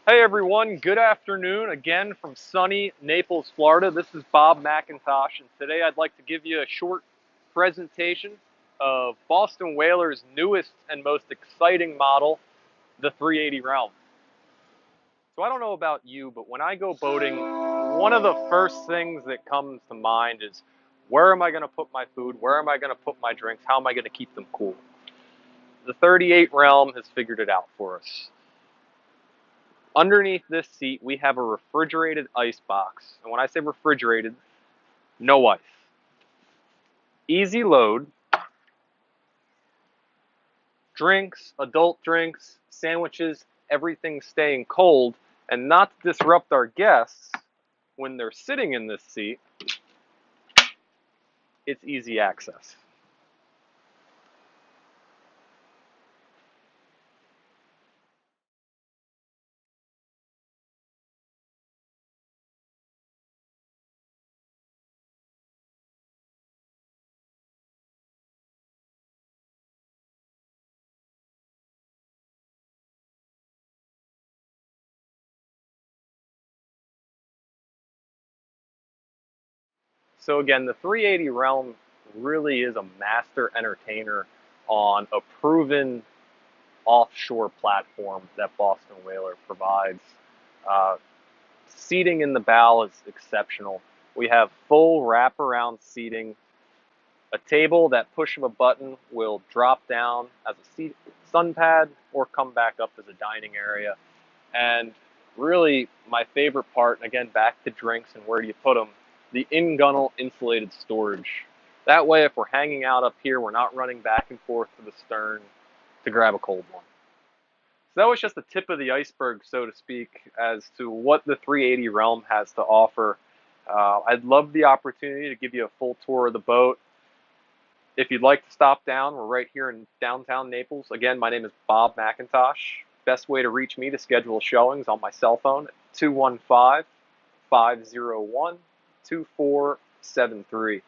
Hey everyone, good afternoon again from sunny Naples, Florida. This is Bob McIntosh, and today I'd like to give you a short presentation of Boston Whaler's newest and most exciting model, the 380 Realm. So I don't know about you, but when I go boating, one of the first things that comes to mind is where am I going to put my food? Where am I going to put my drinks? How am I going to keep them cool? The 38 Realm has figured it out for us. Underneath this seat, we have a refrigerated ice box. And when I say refrigerated, no ice. Easy load, drinks, adult drinks, sandwiches, everything staying cold. And not to disrupt our guests, when they're sitting in this seat, it's easy access. So again, the 380 Realm really is a master entertainer on a proven offshore platform that Boston Whaler provides. Uh, Seating in the bow is exceptional. We have full wraparound seating, a table that push of a button will drop down as a seat, sun pad or come back up as a dining area. And really, my favorite part, and again, back to drinks and where do you put them, the in-gunnel insulated storage. That way, if we're hanging out up here, we're not running back and forth to the stern to grab a cold one. So that was just the tip of the iceberg, so to speak, as to what the 380 Realm has to offer. I'd love the opportunity to give you a full tour of the boat. If you'd like to stop down, we're right here in downtown Naples. Again, my name is Bob McIntosh. Best way to reach me to schedule showings on my cell phone at 215 501 2473.